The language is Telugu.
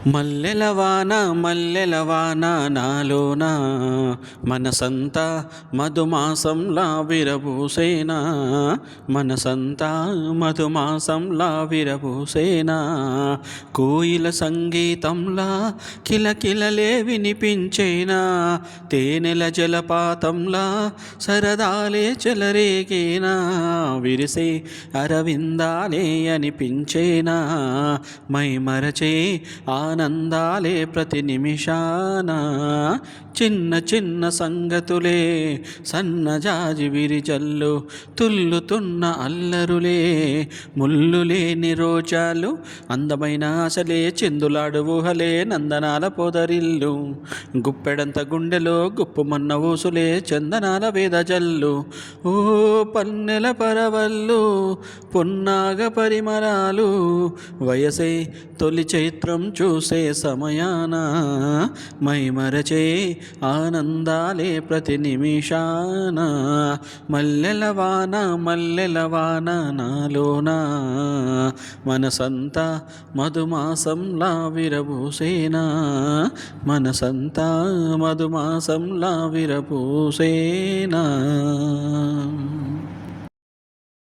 మల్లెలవాన నాలోన మనసంతా మధుమాసంలా విరబూసేనా. మనసంతా మధుమాసంలా విరబూసేనా. కోయిల సంగీతంలా కిలకిలలే వినిపించేనా. తేనెల జలపాతంలా సరదాలే చెలరేగేనా. విరిసే అరవిందాలే అనిపించేనా. మైమరచే ఆనందాలే ప్రతి నిమిషాన. చిన్న చిన్న సంగతులే సన్నజాజి విరిజల్లు తుల్లుతున్న అల్లరులే. ముళ్ళు లేని రోజాలు అందమైన ఆశలే చిందులాడు ఊహలే నందనాల పొదరిల్లు. గుప్పెడంత గుండెలో గుప్పుమన్న ఊసులే చందనాల వేదజల్లు. ఓ పన్నెల పరవళ్ళు పొన్నాగ పరిమళాలు. వయసే తొలి చైత్రం చూసే సమయాన మైమరచే ఆనందాలే ప్రతి నిమిషాన. మల్లెలవాన నాలోన మనసంతా మధుమాసంలా విరబూసేనా. మనసంతా మధుమాసంలా విరబూసేనా.